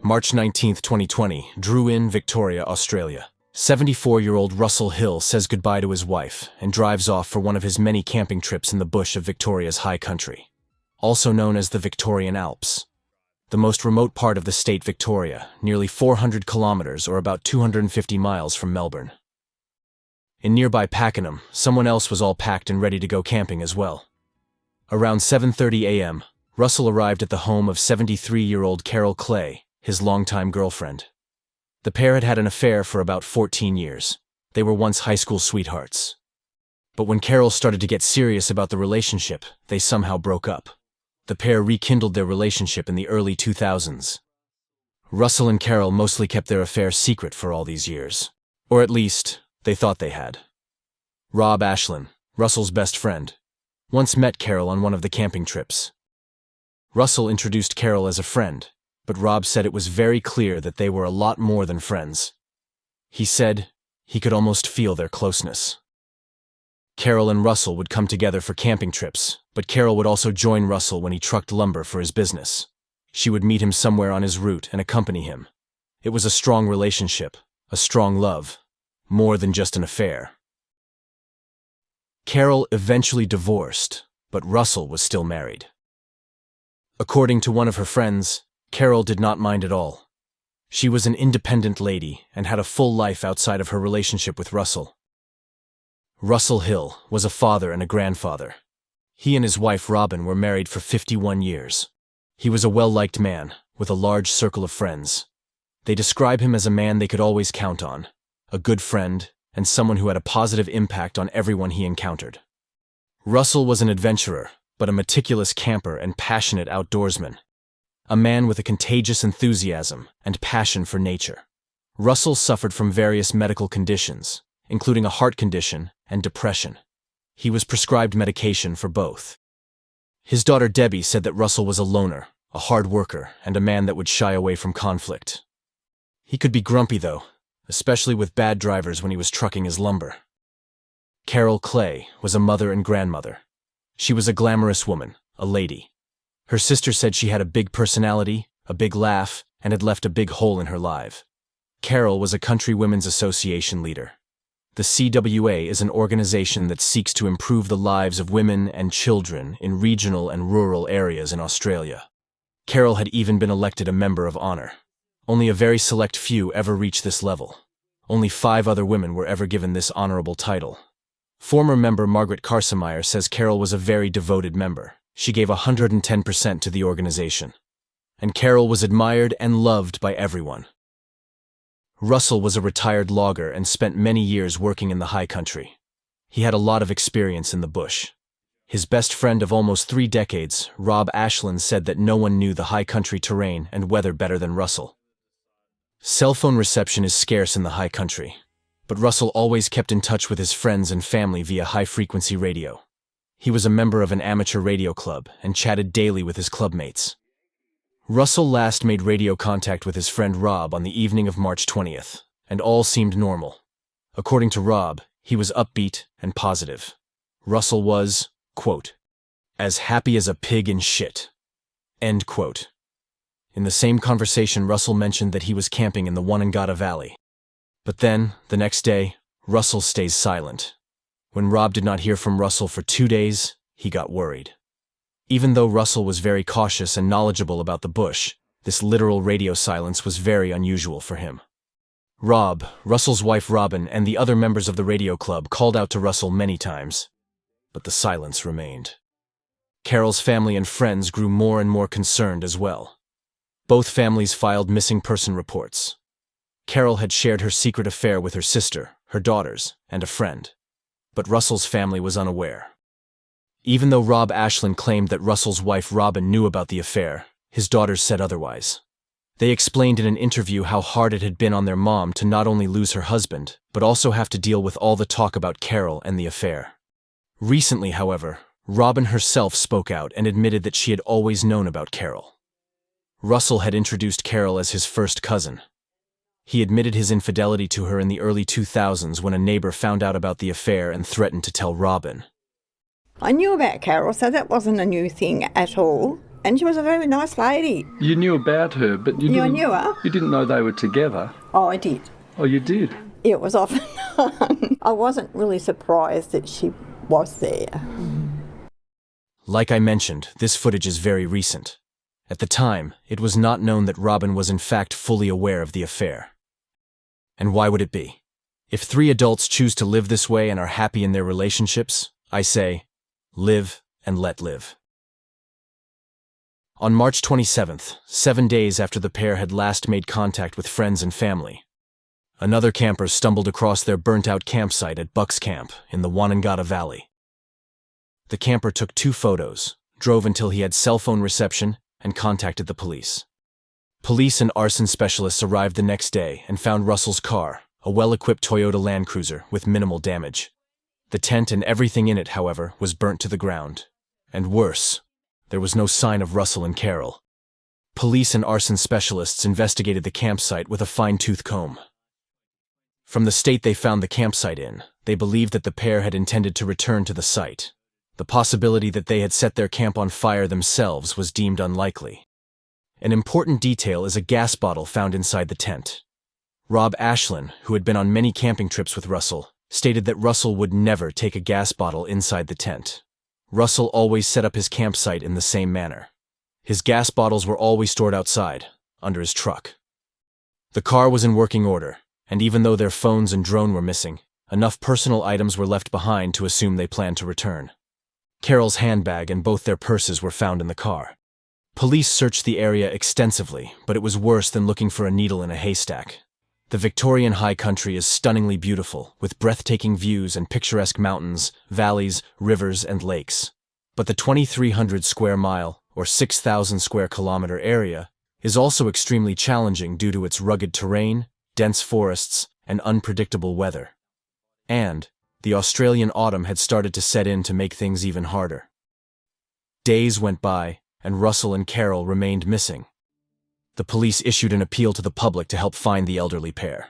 March 19, 2020, Druin, Victoria, Australia. 74-year-old Russell Hill says goodbye to his wife and drives off for one of his many camping trips in the bush of Victoria's high country, also known as the Victorian Alps. The most remote part of the state Victoria, nearly 400 kilometers or about 250 miles from Melbourne. In nearby Pakenham, someone else was all packed and ready to go camping as well. Around 7:30 a.m., Russell arrived at the home of 73-year-old Carol Clay, his longtime girlfriend. The pair had had an affair for about 14 years. They were once high school sweethearts. But when Carol started to get serious about the relationship, they somehow broke up. The pair rekindled their relationship in the early 2000s. Russell and Carol mostly kept their affair secret for all these years. Or at least, they thought they had. Rob Ashlyn, Russell's best friend, once met Carol on one of the camping trips. Russell introduced Carol as a friend, but Rob said it was very clear that they were a lot more than friends. He said he could almost feel their closeness. Carol and Russell would come together for camping trips, but Carol would also join Russell when he trucked lumber for his business. She would meet him somewhere on his route and accompany him. It was a strong relationship, a strong love, more than just an affair. Carol eventually divorced, but Russell was still married. According to one of her friends, Carol did not mind at all. She was an independent lady and had a full life outside of her relationship with Russell. Russell Hill was a father and a grandfather. He and his wife Robin were married for 51 years. He was a well-liked man, with a large circle of friends. They describe him as a man they could always count on, a good friend, and someone who had a positive impact on everyone he encountered. Russell was an adventurer, but a meticulous camper and passionate outdoorsman. A man with a contagious enthusiasm and passion for nature. Russell suffered from various medical conditions, including a heart condition and depression. He was prescribed medication for both. His daughter Debbie said that Russell was a loner, a hard worker, and a man that would shy away from conflict. He could be grumpy though, especially with bad drivers when he was trucking his lumber. Carol Clay was a mother and grandmother. She was a glamorous woman, a lady. Her sister said she had a big personality, a big laugh, and had left a big hole in her life. Carol was a Country Women's Association leader. The CWA is an organization that seeks to improve the lives of women and children in regional and rural areas in Australia. Carol had even been elected a Member of Honor. Only a very select few ever reached this level. Only 5 other women were ever given this honorable title. Former member Margaret Carsemeyer says Carol was a very devoted member. She gave 110% to the organization. And Carol was admired and loved by everyone. Russell was a retired logger and spent many years working in the high country. He had a lot of experience in the bush. His best friend of almost 3 decades, Rob Ashlyn, said that no one knew the high country terrain and weather better than Russell. Cell phone reception is scarce in the high country, but Russell always kept in touch with his friends and family via high-frequency radio. He was a member of an amateur radio club and chatted daily with his clubmates. Russell last made radio contact with his friend Rob on the evening of March 20th, and all seemed normal. According to Rob, he was upbeat and positive. Russell was, quote, as happy as a pig in shit, end quote. In the same conversation, Russell mentioned that he was camping in the Wonnangatta Valley. But then, the next day, Russell stays silent. When Rob did not hear from Russell for 2 days, he got worried. Even though Russell was very cautious and knowledgeable about the bush, this literal radio silence was very unusual for him. Rob, Russell's wife Robin, and the other members of the radio club called out to Russell many times, but the silence remained. Carol's family and friends grew more and more concerned as well. Both families filed missing person reports. Carol had shared her secret affair with her sister, her daughters, and a friend. But Russell's family was unaware. Even though Rob Ashlyn claimed that Russell's wife Robin knew about the affair, his daughters said otherwise. They explained in an interview how hard it had been on their mom to not only lose her husband, but also have to deal with all the talk about Carol and the affair. Recently, however, Robin herself spoke out and admitted that she had always known about Carol. Russell had introduced Carol as his first cousin. He admitted his infidelity to her in the early 2000s when a neighbor found out about the affair and threatened to tell Robin. I knew about Carol, so that wasn't a new thing at all. And she was a very nice lady. You knew about her, but I knew her. you didn't know they were together. Oh, I did. Oh, you did? It was often known. I wasn't really surprised that she was there. Like I mentioned, this footage is very recent. At the time, it was not known that Robin was in fact fully aware of the affair. And why would it be? If 3 adults choose to live this way and are happy in their relationships, I say, live and let live. On March 27th, 7 days after the pair had last made contact with friends and family, another camper stumbled across their burnt-out campsite at Buck's Camp in the Wonnangatta Valley. The camper took 2 photos, drove until he had cell phone reception, and contacted the police. Police and arson specialists arrived the next day and found Russell's car, a well-equipped Toyota Land Cruiser, with minimal damage. The tent and everything in it, however, was burnt to the ground. And worse, there was no sign of Russell and Carol. Police and arson specialists investigated the campsite with a fine-tooth comb. From the state they found the campsite in, they believed that the pair had intended to return to the site. The possibility that they had set their camp on fire themselves was deemed unlikely. An important detail is a gas bottle found inside the tent. Rob Ashlyn, who had been on many camping trips with Russell, stated that Russell would never take a gas bottle inside the tent. Russell always set up his campsite in the same manner. His gas bottles were always stored outside, under his truck. The car was in working order, and even though their phones and drone were missing, enough personal items were left behind to assume they planned to return. Carol's handbag and both their purses were found in the car. Police searched the area extensively, but it was worse than looking for a needle in a haystack. The Victorian high country is stunningly beautiful, with breathtaking views and picturesque mountains, valleys, rivers, and lakes. But the 2,300 square mile, or 6,000 square kilometer area, is also extremely challenging due to its rugged terrain, dense forests, and unpredictable weather. And the Australian autumn had started to set in to make things even harder. Days went by, and Russell and Carol remained missing. The police issued an appeal to the public to help find the elderly pair,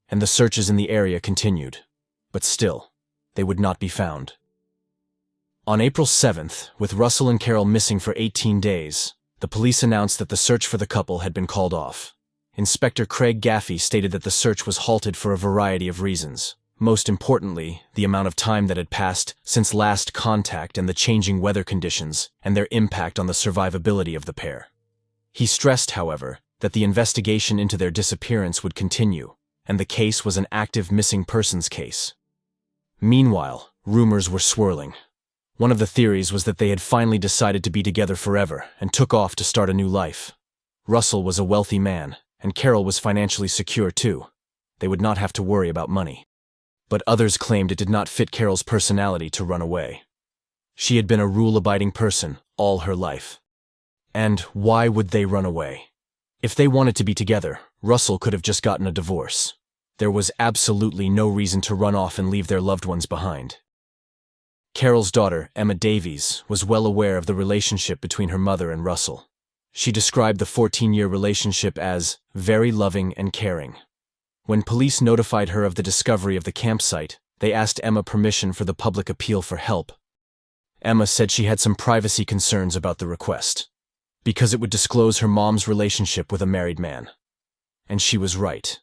and the searches in the area continued. But still, they would not be found. On April 7th, with Russell and Carol missing for 18 days, the police announced that the search for the couple had been called off. Inspector Craig Gaffey stated that the search was halted for a variety of reasons. Most importantly, the amount of time that had passed since last contact and the changing weather conditions and their impact on the survivability of the pair. He stressed, however, that the investigation into their disappearance would continue, and the case was an active missing persons case. Meanwhile, rumors were swirling. One of the theories was that they had finally decided to be together forever and took off to start a new life. Russell was a wealthy man, and Carol was financially secure too. They would not have to worry about money. But others claimed it did not fit Carol's personality to run away. She had been a rule-abiding person all her life. And why would they run away? If they wanted to be together, Russell could have just gotten a divorce. There was absolutely no reason to run off and leave their loved ones behind. Carol's daughter, Emma Davies, was well aware of the relationship between her mother and Russell. She described the 14-year relationship as very loving and caring. When police notified her of the discovery of the campsite, they asked Emma permission for the public appeal for help. Emma said she had some privacy concerns about the request, because it would disclose her mom's relationship with a married man. And she was right.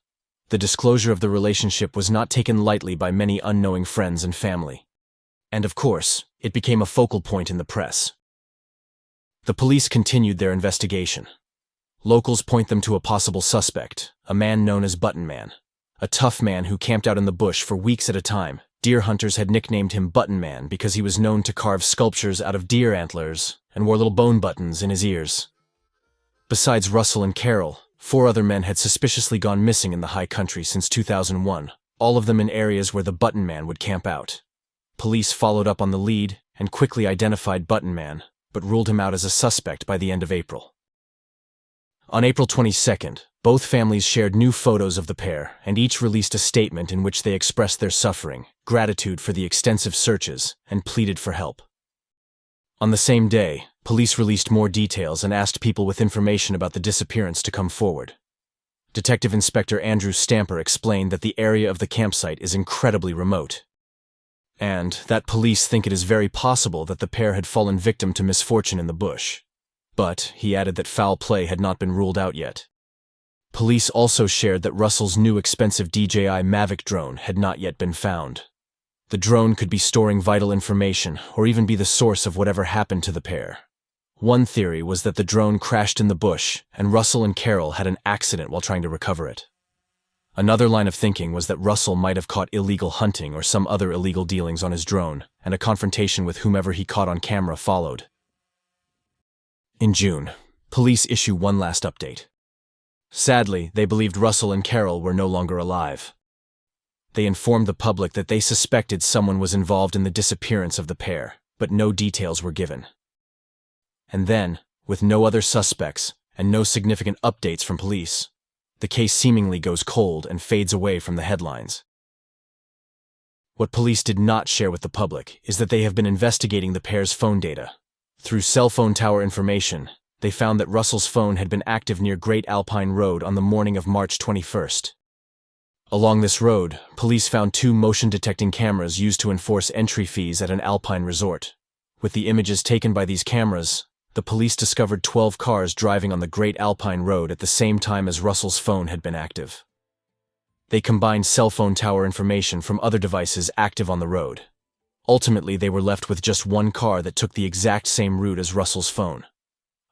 The disclosure of the relationship was not taken lightly by many unknowing friends and family. And of course, it became a focal point in the press. The police continued their investigation. Locals point them to a possible suspect, a man known as Button Man. A tough man who camped out in the bush for weeks at a time. Deer hunters had nicknamed him Button Man because he was known to carve sculptures out of deer antlers and wore little bone buttons in his ears. Besides Russell and Carol, 4 other men had suspiciously gone missing in the high country since 2001, all of them in areas where the Button Man would camp out. Police followed up on the lead and quickly identified Button Man, but ruled him out as a suspect by the end of April. On April 22nd, both families shared new photos of the pair, and each released a statement in which they expressed their suffering, gratitude for the extensive searches, and pleaded for help. On the same day, police released more details and asked people with information about the disappearance to come forward. Detective Inspector Andrew Stamper explained that the area of the campsite is incredibly remote, and that police think it is very possible that the pair had fallen victim to misfortune in the bush. but he added that foul play had not been ruled out yet. Police also shared that Russell's new expensive DJI Mavic drone had not yet been found. The drone could be storing vital information or even be the source of whatever happened to the pair. One theory was that the drone crashed in the bush and Russell and Carol had an accident while trying to recover it. Another line of thinking was that Russell might have caught illegal hunting or some other illegal dealings on his drone, and a confrontation with whomever he caught on camera followed. In June, police issue one last update. Sadly, they believed Russell and Carol were no longer alive. They informed the public that they suspected someone was involved in the disappearance of the pair, but no details were given. And then, with no other suspects and no significant updates from police, the case seemingly goes cold and fades away from the headlines. What police did not share with the public is that they have been investigating the pair's phone data. Through cell phone tower information, they found that Russell's phone had been active near Great Alpine Road on the morning of March 21st. Along this road, police found 2 motion-detecting cameras used to enforce entry fees at an alpine resort. With the images taken by these cameras, the police discovered 12 cars driving on the Great Alpine Road at the same time as Russell's phone had been active. They combined cell phone tower information from other devices active on the road. Ultimately, they were left with just one car that took the exact same route as Russell's phone.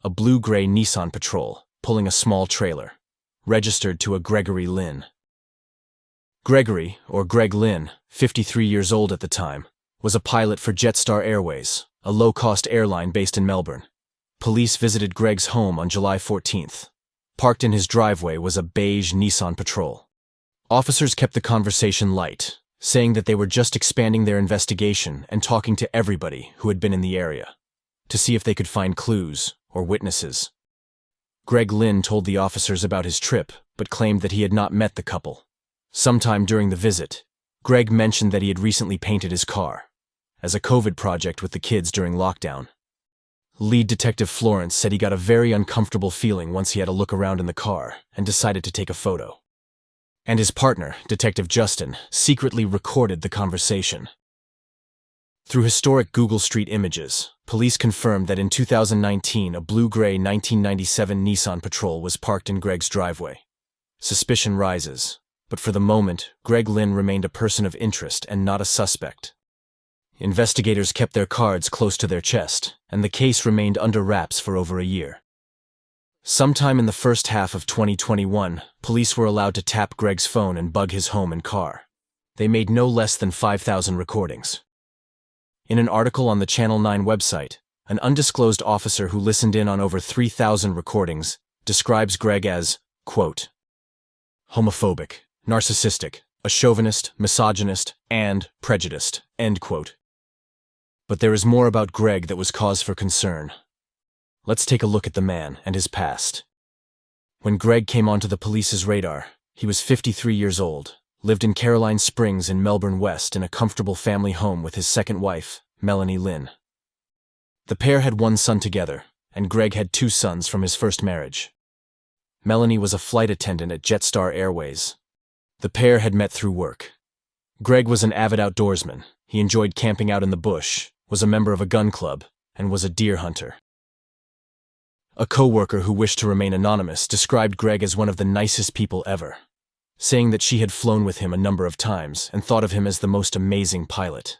A blue-gray Nissan Patrol, pulling a small trailer, registered to a Gregory Lynn. Gregory, or Greg Lynn, 53 years old at the time, was a pilot for Jetstar Airways, a low-cost airline based in Melbourne. Police visited Greg's home on July 14th. Parked in his driveway was a beige Nissan Patrol. Officers kept the conversation light, saying that they were just expanding their investigation and talking to everybody who had been in the area, to see if they could find clues or witnesses. Greg Lynn told the officers about his trip, but claimed that he had not met the couple. Sometime during the visit, Greg mentioned that he had recently painted his car, as a COVID project with the kids during lockdown. Lead Detective Florence said he got a very uncomfortable feeling once he had a look around in the car and decided to take a photo. And his partner, Detective Justin, secretly recorded the conversation. Through historic Google Street images, police confirmed that in 2019 a blue-gray 1997 Nissan Patrol was parked in Greg's driveway. Suspicion rises, but for the moment, Greg Lynn remained a person of interest and not a suspect. Investigators kept their cards close to their chest, and the case remained under wraps for over a year. Sometime in the first half of 2021, police were allowed to tap Greg's phone and bug his home and car. They made no less than 5,000 recordings. In an article on the Channel 9 website, an undisclosed officer who listened in on over 3,000 recordings describes Greg as, quote, homophobic, narcissistic, a chauvinist, misogynist, and prejudiced, end quote. But there is more about Greg that was cause for concern. Let's take a look at the man and his past. When Greg came onto the police's radar, he was 53 years old, lived in Caroline Springs in Melbourne West in a comfortable family home with his second wife, Melanie Lynn. The pair had one son together, and Greg had 2 sons from his first marriage. Melanie was a flight attendant at Jetstar Airways. The pair had met through work. Greg was an avid outdoorsman. He enjoyed camping out in the bush, was a member of a gun club, and was a deer hunter. A co-worker who wished to remain anonymous described Greg as one of the nicest people ever, saying that she had flown with him a number of times and thought of him as the most amazing pilot.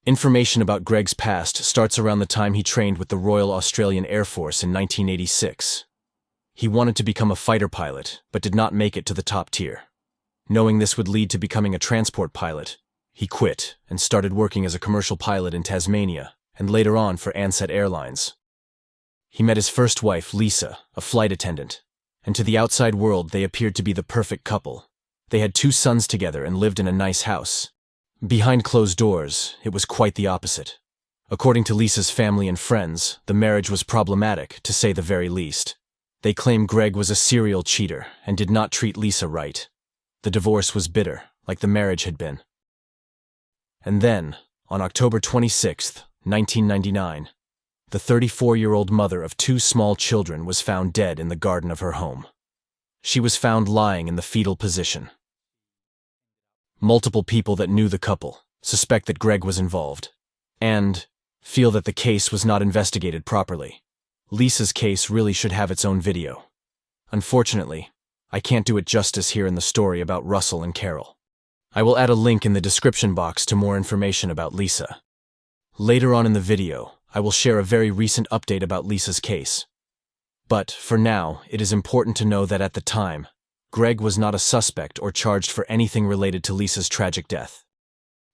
Information about Greg's past starts around the time he trained with the Royal Australian Air Force in 1986. He wanted to become a fighter pilot, but did not make it to the top tier. Knowing this would lead to becoming a transport pilot, he quit and started working as a commercial pilot in Tasmania and later on for Ansett Airlines. He met his first wife, Lisa, a flight attendant, and to the outside world they appeared to be the perfect couple. They had 2 sons together and lived in a nice house. Behind closed doors, it was quite the opposite. According to Lisa's family and friends, the marriage was problematic, to say the very least. They claim Greg was a serial cheater and did not treat Lisa right. The divorce was bitter, like the marriage had been. And then, on October 26, 1999, the 34-year-old mother of 2 small children was found dead in the garden of her home. She was found lying in the fetal position. Multiple people that knew the couple suspect that Greg was involved, and feel that the case was not investigated properly. Lisa's case really should have its own video. Unfortunately, I can't do it justice here in the story about Russell and Carol. I will add a link in the description box to more information about Lisa. Later on in the video, I will share a very recent update about Lisa's case. But, for now, it is important to know that at the time, Greg was not a suspect or charged for anything related to Lisa's tragic death.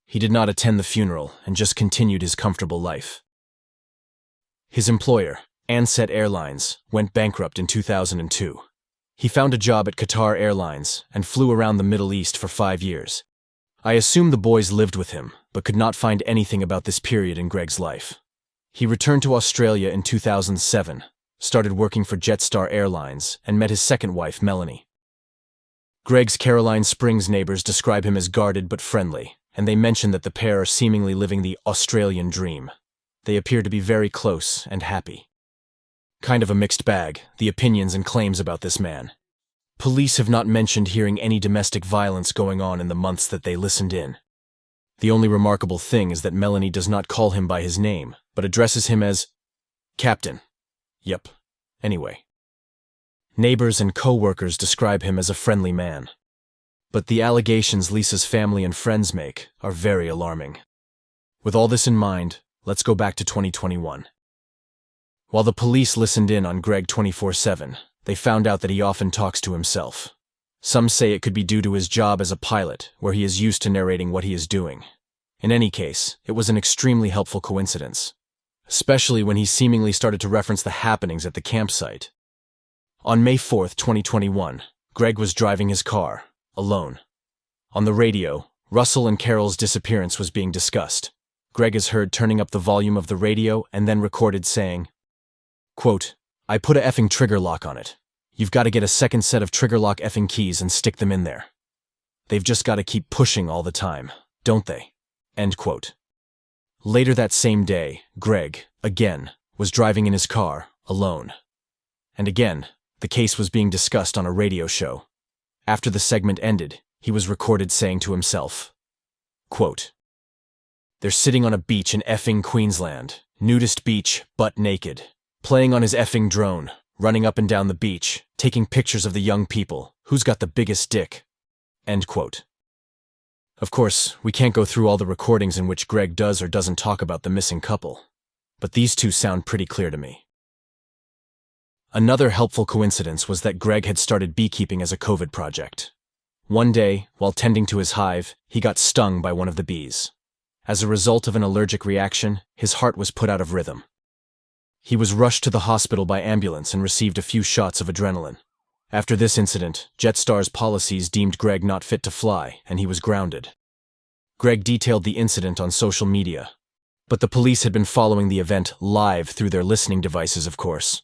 He did not attend the funeral and just continued his comfortable life. His employer, Ansett Airlines, went bankrupt in 2002. He found a job at Qatar Airlines and flew around the Middle East for 5 years. I assume the boys lived with him, but could not find anything about this period in Greg's life. He returned to Australia in 2007, started working for Jetstar Airlines, and met his second wife, Melanie. Greg's Caroline Springs neighbors describe him as guarded but friendly, and they mention that the pair are seemingly living the Australian dream. They appear to be very close and happy. Kind of a mixed bag, the opinions and claims about this man. Police have not mentioned hearing any domestic violence going on in the months that they listened in. The only remarkable thing is that Melanie does not call him by his name, but addresses him as Captain. Yep. Anyway. Neighbors and co-workers describe him as a friendly man. But the allegations Lisa's family and friends make are very alarming. With all this in mind, let's go back to 2021. While the police listened in on Greg 24/7, they found out that he often talks to himself. Some say it could be due to his job as a pilot, where he is used to narrating what he is doing. In any case, it was an extremely helpful coincidence, especially when he seemingly started to reference the happenings at the campsite. On May 4th, 2021, Greg was driving his car, alone. On the radio, Russell and Carol's disappearance was being discussed. Greg is heard turning up the volume of the radio and then recorded saying, quote, "I put a effing trigger lock on it. You've got to get a second set of trigger lock effing keys and stick them in there. They've just got to keep pushing all the time, don't they?" End quote. Later that same day, Greg, again, was driving in his car, alone. And again, the case was being discussed on a radio show. After the segment ended, he was recorded saying to himself, quote, "They're sitting on a beach in effing Queensland, nudist beach, butt naked, playing on his effing drone, running up and down the beach, taking pictures of the young people, who's got the biggest dick." End quote. Of course, we can't go through all the recordings in which Greg does or doesn't talk about the missing couple, but these two sound pretty clear to me. Another helpful coincidence was that Greg had started beekeeping as a COVID project. One day, while tending to his hive, he got stung by one of the bees. As a result of an allergic reaction, his heart was put out of rhythm. He was rushed to the hospital by ambulance and received a few shots of adrenaline. After this incident, Jetstar's policies deemed Greg not fit to fly, and he was grounded. Greg detailed the incident on social media, but the police had been following the event live through their listening devices, of course.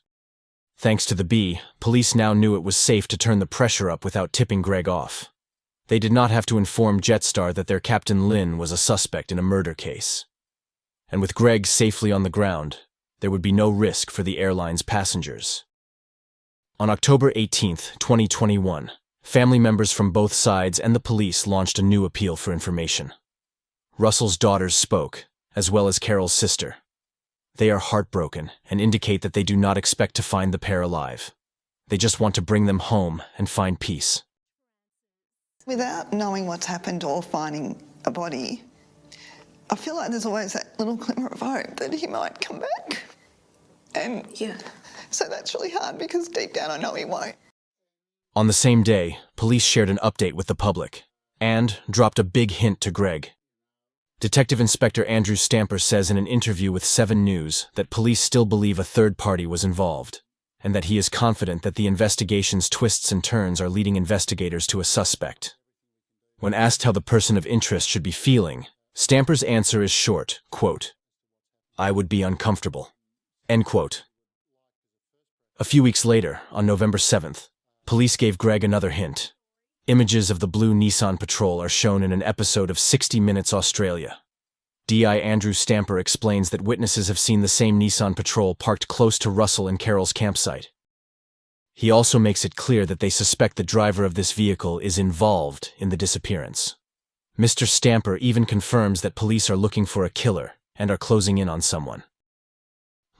Thanks to the bee, police now knew it was safe to turn the pressure up without tipping Greg off. They did not have to inform Jetstar that their captain Lynn was a suspect in a murder case. And with Greg safely on the ground, there would be no risk for the airline's passengers. On October 18th, 2021, family members from both sides and the police launched a new appeal for information. Russell's daughters spoke, as well as Carol's sister. They are heartbroken and indicate that they do not expect to find the pair alive. They just want to bring them home and find peace. Without knowing what's happened or finding a body, I feel like there's always that little glimmer of hope that he might come back. And so that's really hard because deep down I know he won't. On the same day, police shared an update with the public and dropped a big hint to Greg. Detective Inspector Andrew Stamper says in an interview with 7 News that police still believe a third party was involved, and that he is confident that the investigation's twists and turns are leading investigators to a suspect. When asked how the person of interest should be feeling, Stamper's answer is short, quote, "I would be uncomfortable." End quote. A few weeks later, on November 7th, police gave Greg another hint. Images of the blue Nissan Patrol are shown in an episode of 60 Minutes Australia. DI Andrew Stamper explains that witnesses have seen the same Nissan Patrol parked close to Russell and Carol's campsite. He also makes it clear that they suspect the driver of this vehicle is involved in the disappearance. Mr. Stamper even confirms that police are looking for a killer and are closing in on someone.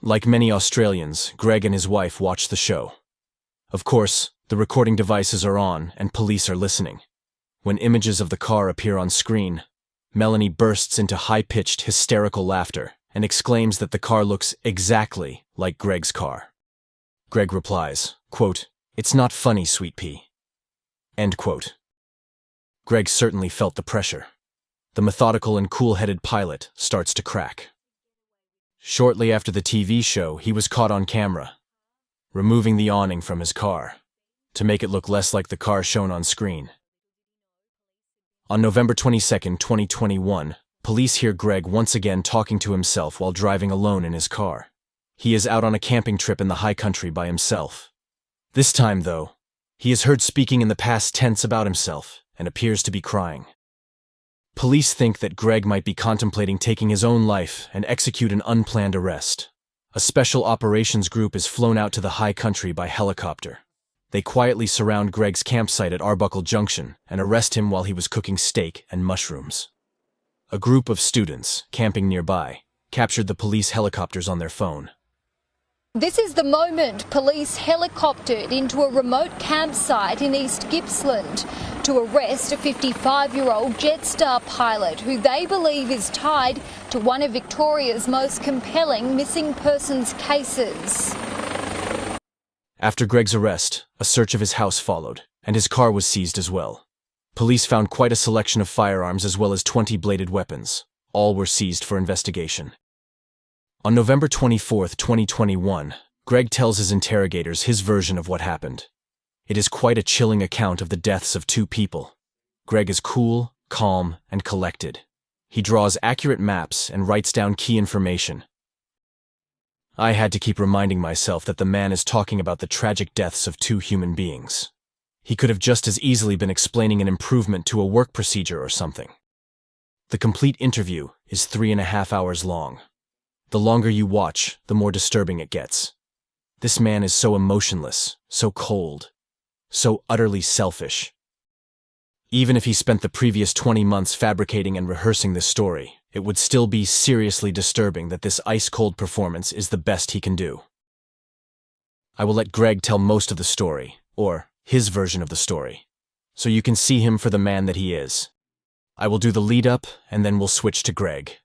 Like many Australians, Greg and his wife watched the show. Of course, the recording devices are on and police are listening. When images of the car appear on screen, Melanie bursts into high-pitched, hysterical laughter and exclaims that the car looks exactly like Greg's car. Greg replies, quote, "It's not funny, sweet pea." End quote. Greg certainly felt the pressure. The methodical and cool-headed pilot starts to crack. Shortly after the TV show, he was caught on camera, removing the awning from his car to make it look less like the car shown on screen. On November 22, 2021, police hear Greg once again talking to himself while driving alone in his car. He is out on a camping trip in the high country by himself. This time, though, he is heard speaking in the past tense about himself and appears to be crying. Police think that Greg might be contemplating taking his own life and execute an unplanned arrest. A special operations group is flown out to the high country by helicopter. They quietly surround Greg's campsite at Arbuckle Junction and arrest him while he was cooking steak and mushrooms. A group of students, camping nearby, captured the police helicopters on their phone. This is the moment police helicoptered into a remote campsite in East Gippsland to arrest a 55-year-old Jetstar pilot who they believe is tied to one of Victoria's most compelling missing persons cases. After Greg's arrest, a search of his house followed, and his car was seized as well. Police found quite a selection of firearms as well as 20 bladed weapons. All were seized for investigation. On November 24, 2021, Greg tells his interrogators his version of what happened. It is quite a chilling account of the deaths of two people. Greg is cool, calm, and collected. He draws accurate maps and writes down key information. I had to keep reminding myself that the man is talking about the tragic deaths of two human beings. He could have just as easily been explaining an improvement to a work procedure or something. The complete interview is 3.5 hours long. The longer you watch, the more disturbing it gets. This man is so emotionless, so cold, so utterly selfish. Even if he spent the previous 20 months fabricating and rehearsing this story, it would still be seriously disturbing that this ice-cold performance is the best he can do. I will let Greg tell most of the story, or his version of the story, so you can see him for the man that he is. I will do the lead-up, and then we'll switch to Greg.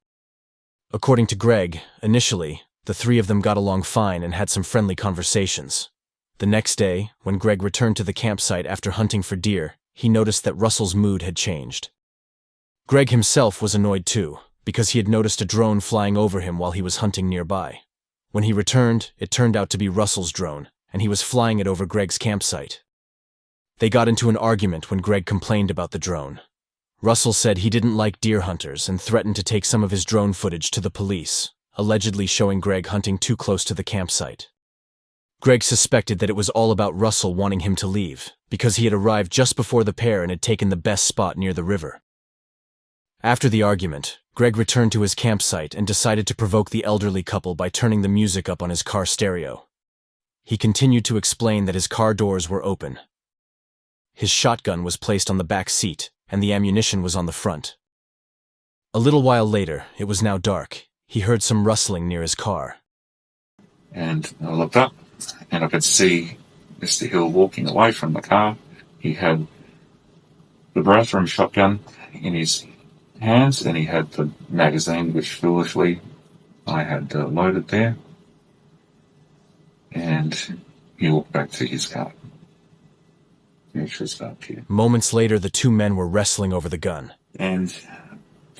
According to Greg, initially, the three of them got along fine and had some friendly conversations. The next day, when Greg returned to the campsite after hunting for deer, he noticed that Russell's mood had changed. Greg himself was annoyed too, because he had noticed a drone flying over him while he was hunting nearby. When he returned, it turned out to be Russell's drone, and he was flying it over Greg's campsite. They got into an argument when Greg complained about the drone. Russell said he didn't like deer hunters and threatened to take some of his drone footage to the police, allegedly showing Greg hunting too close to the campsite. Greg suspected that it was all about Russell wanting him to leave, because he had arrived just before the pair and had taken the best spot near the river. After the argument, Greg returned to his campsite and decided to provoke the elderly couple by turning the music up on his car stereo. He continued to explain that his car doors were open. His shotgun was placed on the back seat, and the ammunition was on the front. A little while later, it was now dark. He heard some rustling near his car. And I looked up, and I could see Mr. Hill walking away from the car. He had the bathroom shotgun in his hands, and he had the magazine, which foolishly I had loaded there. And he walked back to his car. Moments later, the two men were wrestling over the gun. And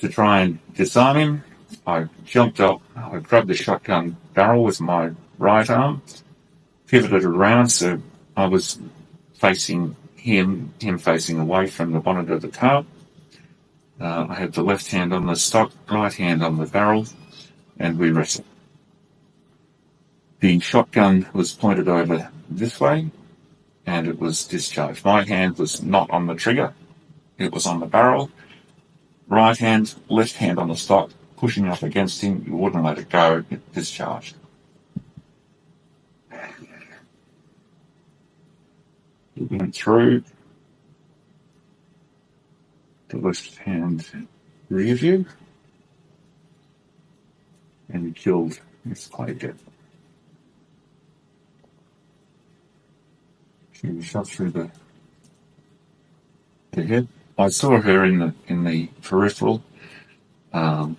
to try and disarm him, I jumped up, I grabbed the shotgun barrel with my right arm, pivoted around so I was facing him facing away from the bonnet of the car. I had the left hand on the stock, right hand on the barrel, and we wrestled. The shotgun was pointed over this way, and it was discharged. My hand was not on the trigger, it was on the barrel. Right hand, left hand on the stock, pushing up against him, you wouldn't let it go, it discharged. It went through the left hand rear view, and he killed Miss Claydett. She was shot through the head. I saw her in the peripheral. I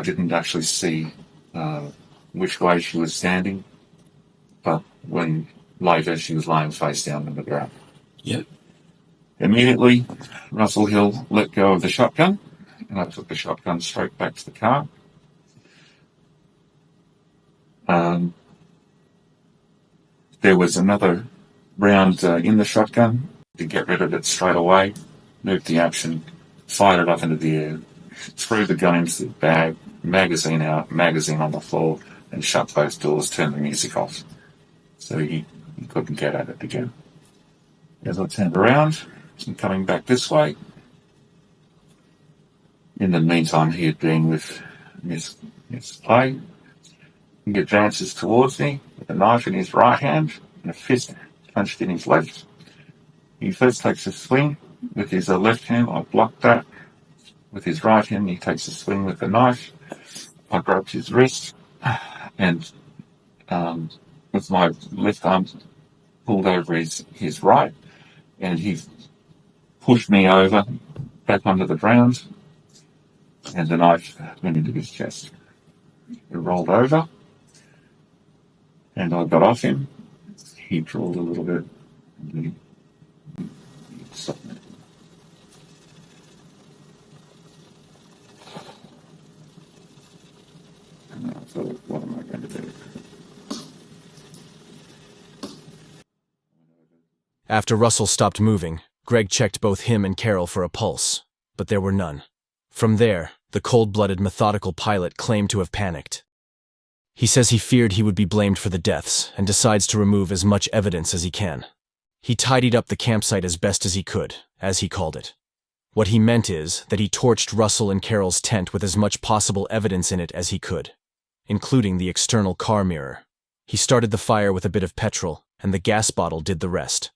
didn't actually see which way she was standing, but when later she was lying face down on the ground. Yep. Immediately, Russell Hill let go of the shotgun, and I took the shotgun straight back to the car. There was another round in the shotgun. To get rid of it straight away, moved the action, fired it up into the air, threw the gun into the bag, magazine out, magazine on the floor, and shut both doors, turned the music off. So he couldn't get at it again. As I turned around, and coming back this way, in the meantime he had been with Miss Clay. He advances towards me with a knife in his right hand and a fist punched in his left. He first takes a swing with his left hand. I blocked that. With his right hand, he takes a swing with the knife. I grabbed his wrist and with my left arm pulled over his right, and he pushed me over back onto the ground, and the knife went into his chest. It rolled over, and I got off him. He drawled a little bit, and then he stopped me. And I thought, what am I going to do? After Russell stopped moving, Greg checked both him and Carol for a pulse, but there were none. From there, the cold-blooded, methodical pilot claimed to have panicked. He says he feared he would be blamed for the deaths and decides to remove as much evidence as he can. He tidied up the campsite as best as he could, as he called it. What he meant is that he torched Russell and Carol's tent with as much possible evidence in it as he could, including the external car mirror. He started the fire with a bit of petrol, and the gas bottle did the rest.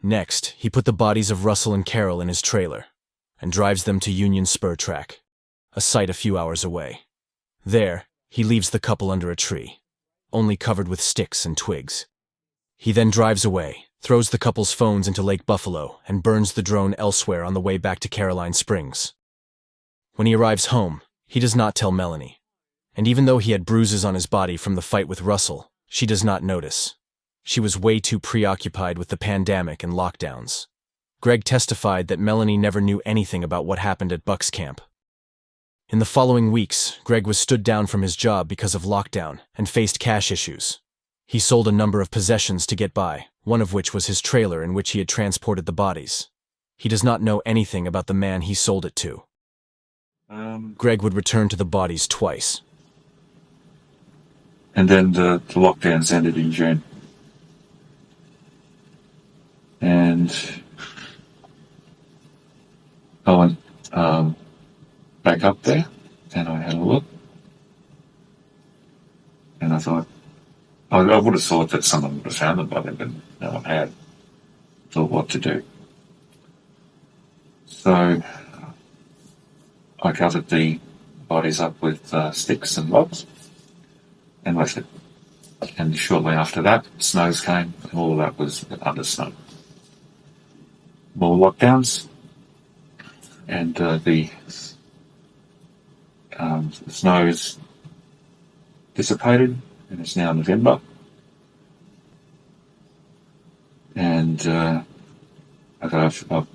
Next, he put the bodies of Russell and Carol in his trailer and drives them to Union Spur Track, a site a few hours away. There, he leaves the couple under a tree, only covered with sticks and twigs. He then drives away, throws the couple's phones into Lake Buffalo, and burns the drone elsewhere on the way back to Caroline Springs. When he arrives home, he does not tell Melanie, and even though he had bruises on his body from the fight with Russell, she does not notice. She was way too preoccupied with the pandemic and lockdowns. Greg testified that Melanie never knew anything about what happened at Buck's camp. In the following weeks, Greg was stood down from his job because of lockdown and faced cash issues. He sold a number of possessions to get by, one of which was his trailer in which he had transported the bodies. He does not know anything about the man he sold it to. Greg would return to the bodies twice. And then the lockdowns ended in June. And I went back up there and I had a look. And I thought, I would have thought that someone would have found them by then, but no one had. Thought what to do. So I covered the bodies up with sticks and logs and left it. And shortly after that, snows came and all of that was under snow. More lockdowns, and the snow is dissipated, and it's now November. And I've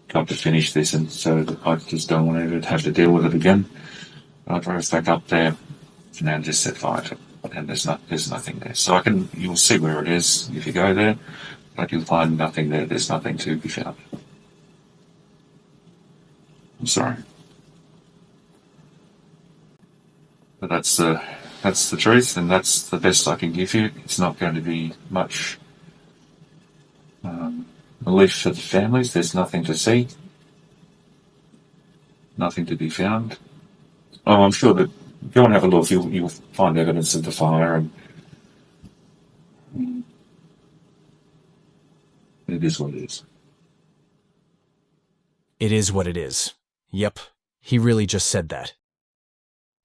got to finish this, and so I just don't want to have to deal with it again. I drove back up there, and then just set fire to it, and there's nothing there. So you'll see where it is if you go there. But you'll find nothing there. There's nothing to be found. I'm sorry. But that's the truth, and that's the best I can give you. It's not going to be much relief for the families. There's nothing to see. Nothing to be found. Oh, I'm sure that go and have a look. You'll find evidence of the fire, and it is what it is. It is what it is. Yep, he really just said that.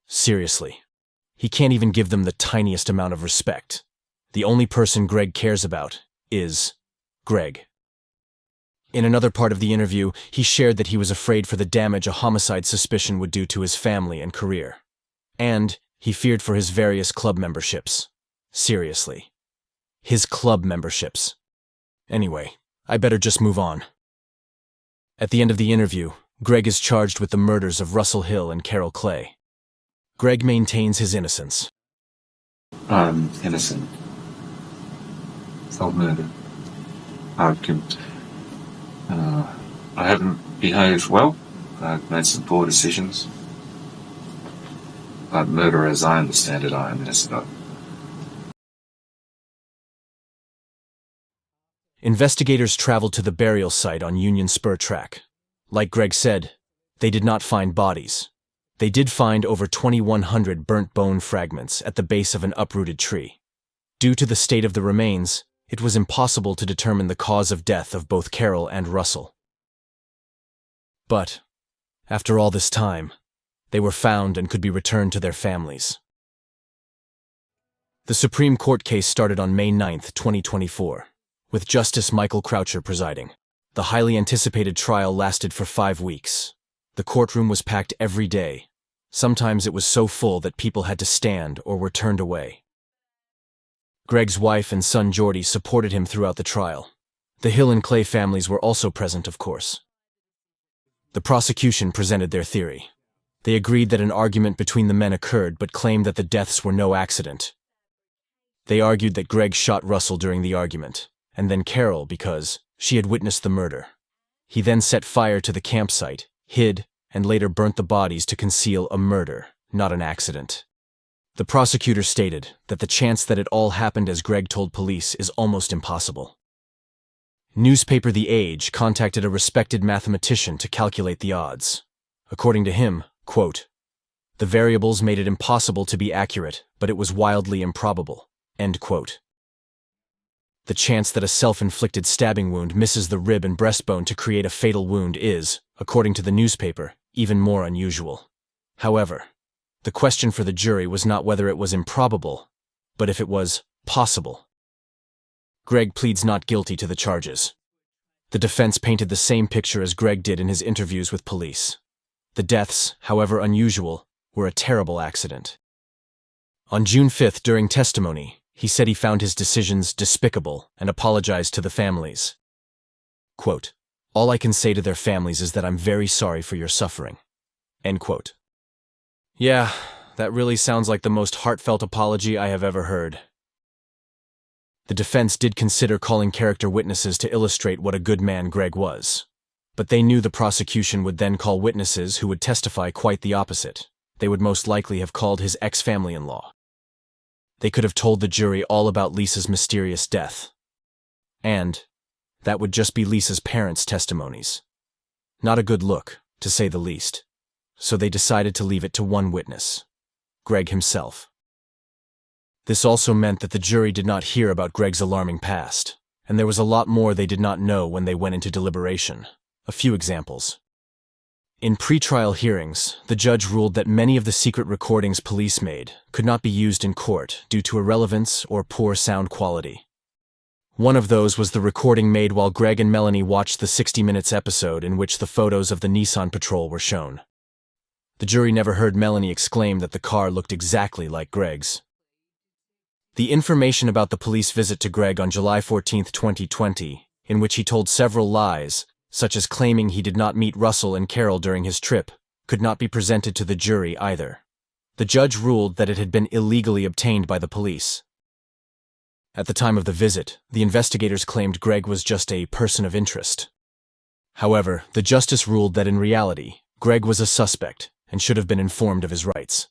Seriously. He can't even give them the tiniest amount of respect. The only person Greg cares about is Greg. In another part of the interview, he shared that he was afraid for the damage a homicide suspicion would do to his family and career. And he feared for his various club memberships. Seriously. His club memberships. Anyway, I better just move on. At the end of the interview, Greg is charged with the murders of Russell Hill and Carol Clay. Greg maintains his innocence. I'm innocent of murder. I haven't behaved well. I've made some poor decisions. But murder, as I understand it, I am innocent of. Investigators traveled to the burial site on Union Spur Track. Like Greg said, they did not find bodies. They did find over 2,100 burnt bone fragments at the base of an uprooted tree. Due to the state of the remains, it was impossible to determine the cause of death of both Carol and Russell. But, after all this time, they were found and could be returned to their families. The Supreme Court case started on May 9, 2024, with Justice Michael Croucher presiding. The highly anticipated trial lasted for 5 weeks. The courtroom was packed every day. Sometimes it was so full that people had to stand or were turned away. Greg's wife and son Jordy supported him throughout the trial. The Hill and Clay families were also present, of course. The prosecution presented their theory. They agreed that an argument between the men occurred but claimed that the deaths were no accident. They argued that Greg shot Russell during the argument, and then Carol because she had witnessed the murder. He then set fire to the campsite, hid, and later burnt the bodies to conceal a murder, not an accident. The prosecutor stated that the chance that it all happened as Greg told police is almost impossible. Newspaper The Age contacted a respected mathematician to calculate the odds. According to him, quote, "The variables made it impossible to be accurate, but it was wildly improbable," end quote. The chance that a self-inflicted stabbing wound misses the rib and breastbone to create a fatal wound is, according to the newspaper, even more unusual. However, the question for the jury was not whether it was improbable, but if it was possible. Greg pleads not guilty to the charges. The defense painted the same picture as Greg did in his interviews with police. The deaths, however unusual, were a terrible accident. On June 5th, during testimony, he said he found his decisions despicable and apologized to the families. Quote, "All I can say to their families is that I'm very sorry for your suffering." End quote. Yeah, that really sounds like the most heartfelt apology I have ever heard. The defense did consider calling character witnesses to illustrate what a good man Greg was. But they knew the prosecution would then call witnesses who would testify quite the opposite. They would most likely have called his ex-family-in-law. They could have told the jury all about Lisa's mysterious death. And that would just be Lisa's parents' testimonies. Not a good look, to say the least. So they decided to leave it to one witness, Greg himself. This also meant that the jury did not hear about Greg's alarming past, and there was a lot more they did not know when they went into deliberation. A few examples. In pretrial hearings, the judge ruled that many of the secret recordings police made could not be used in court due to irrelevance or poor sound quality. One of those was the recording made while Greg and Melanie watched the 60 Minutes episode in which the photos of the Nissan Patrol were shown. The jury never heard Melanie exclaim that the car looked exactly like Greg's. The information about the police visit to Greg on July 14, 2020, in which he told several lies, such as claiming he did not meet Russell and Carol during his trip, could not be presented to the jury either. The judge ruled that it had been illegally obtained by the police. At the time of the visit, the investigators claimed Greg was just a person of interest. However, the justice ruled that in reality, Greg was a suspect and should have been informed of his rights.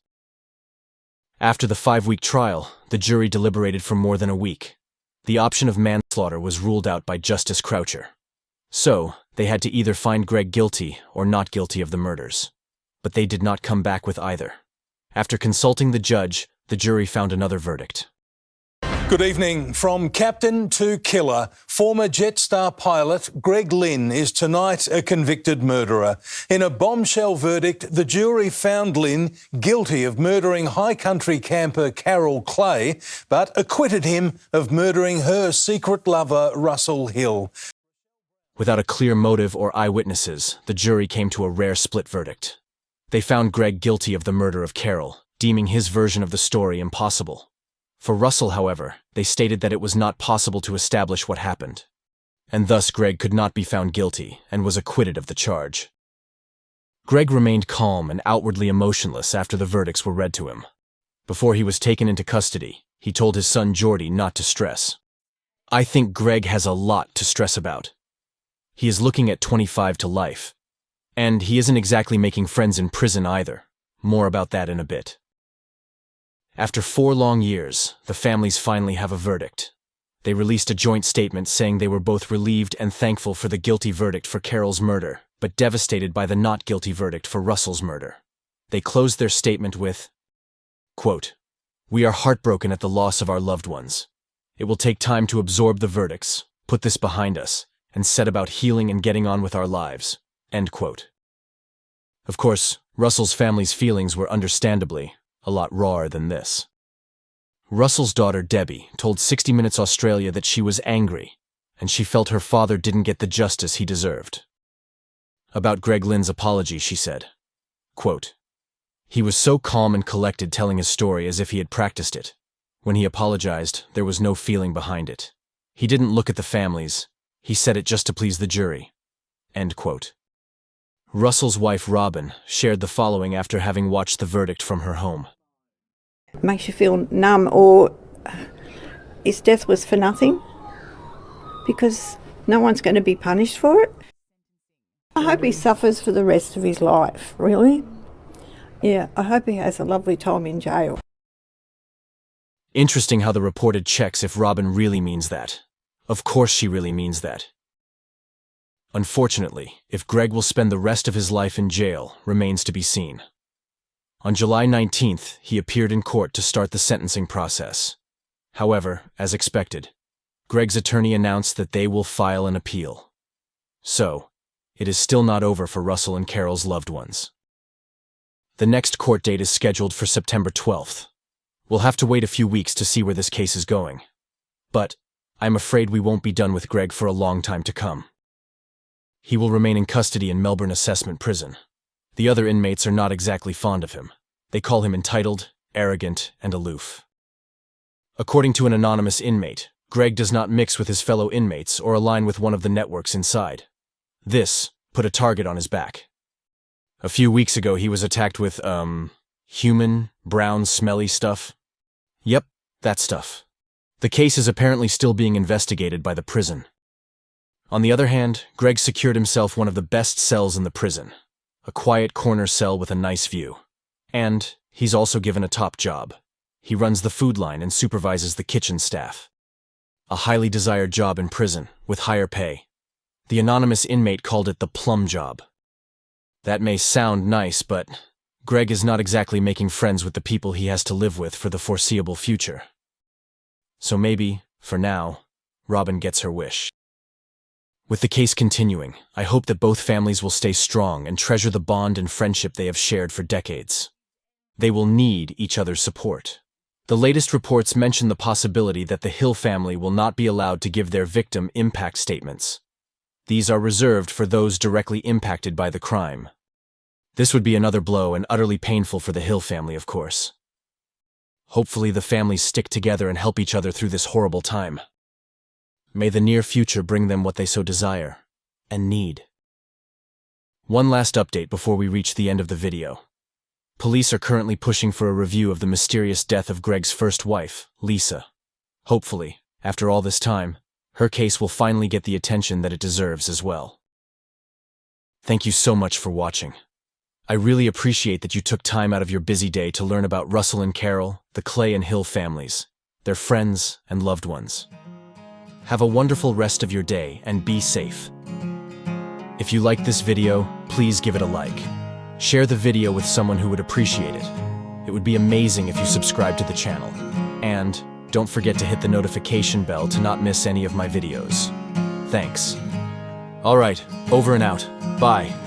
After the 5-week trial, the jury deliberated for more than a week. The option of manslaughter was ruled out by Justice Croucher. So, they had to either find Greg guilty or not guilty of the murders. But they did not come back with either. After consulting the judge, the jury found another verdict. Good evening. From captain to killer, former Jetstar pilot Greg Lynn is tonight a convicted murderer. In a bombshell verdict, the jury found Lynn guilty of murdering high country camper Carol Clay, but acquitted him of murdering her secret lover Russell Hill. Without a clear motive or eyewitnesses, the jury came to a rare split verdict. They found Greg guilty of the murder of Carol, deeming his version of the story impossible. For Russell, however, they stated that it was not possible to establish what happened, and thus Greg could not be found guilty and was acquitted of the charge. Greg remained calm and outwardly emotionless after the verdicts were read to him. Before he was taken into custody, he told his son Jordy not to stress. "I think Greg has a lot to stress about. He is looking at 25 to life, and he isn't exactly making friends in prison either. More about that in a bit." After 4 long years, the families finally have a verdict. They released a joint statement saying they were both relieved and thankful for the guilty verdict for Carol's murder, but devastated by the not guilty verdict for Russell's murder. They closed their statement with, quote, "We are heartbroken at the loss of our loved ones. It will take time to absorb the verdicts, put this behind us, and set about healing and getting on with our lives." End quote. Of course, Russell's family's feelings were understandably a lot rawer than this. Russell's daughter Debbie told 60 Minutes Australia that she was angry, and she felt her father didn't get the justice he deserved. About Greg Lynn's apology, she said, quote, "He was so calm and collected telling his story as if he had practiced it. When he apologized, there was no feeling behind it. He didn't look at the families. He said it just to please the jury." End quote. Russell's wife Robin shared the following after having watched the verdict from her home. It makes you feel numb, or his death was for nothing because no one's going to be punished for it. I hope he suffers for the rest of his life, really. Yeah, I hope he has a lovely time in jail. Interesting how the reported checks if Robin really means that. Of course she really means that. Unfortunately, if Greg will spend the rest of his life in jail remains to be seen. On July 19th, he appeared in court to start the sentencing process. However, as expected, Greg's attorney announced that they will file an appeal. So, it is still not over for Russell and Carol's loved ones. The next court date is scheduled for September 12th. We'll have to wait a few weeks to see where this case is going. But I'm afraid we won't be done with Greg for a long time to come. He will remain in custody in Melbourne Assessment Prison. The other inmates are not exactly fond of him. They call him entitled, arrogant, and aloof. According to an anonymous inmate, Greg does not mix with his fellow inmates or align with one of the networks inside. This put a target on his back. A few weeks ago he was attacked with, human, brown, smelly stuff. Yep, that stuff. The case is apparently still being investigated by the prison. On the other hand, Greg secured himself one of the best cells in the prison, a quiet corner cell with a nice view. And he's also given a top job. He runs the food line and supervises the kitchen staff. A highly desired job in prison, with higher pay. The anonymous inmate called it the plum job. That may sound nice, but Greg is not exactly making friends with the people he has to live with for the foreseeable future. So maybe, for now, Robin gets her wish. With the case continuing, I hope that both families will stay strong and treasure the bond and friendship they have shared for decades. They will need each other's support. The latest reports mention the possibility that the Hill family will not be allowed to give their victim impact statements. These are reserved for those directly impacted by the crime. This would be another blow and utterly painful for the Hill family, of course. Hopefully the families stick together and help each other through this horrible time. May the near future bring them what they so desire and need. One last update before we reach the end of the video. Police are currently pushing for a review of the mysterious death of Greg's first wife, Lisa. Hopefully, after all this time, her case will finally get the attention that it deserves as well. Thank you so much for watching. I really appreciate that you took time out of your busy day to learn about Russell and Carol, the Clay and Hill families, their friends and loved ones. Have a wonderful rest of your day and be safe. If you liked this video, please give it a like. Share the video with someone who would appreciate it. It would be amazing if you subscribe to the channel. And Don't forget to hit the notification bell to not miss any of my videos. Thanks. Alright, over and out. Bye.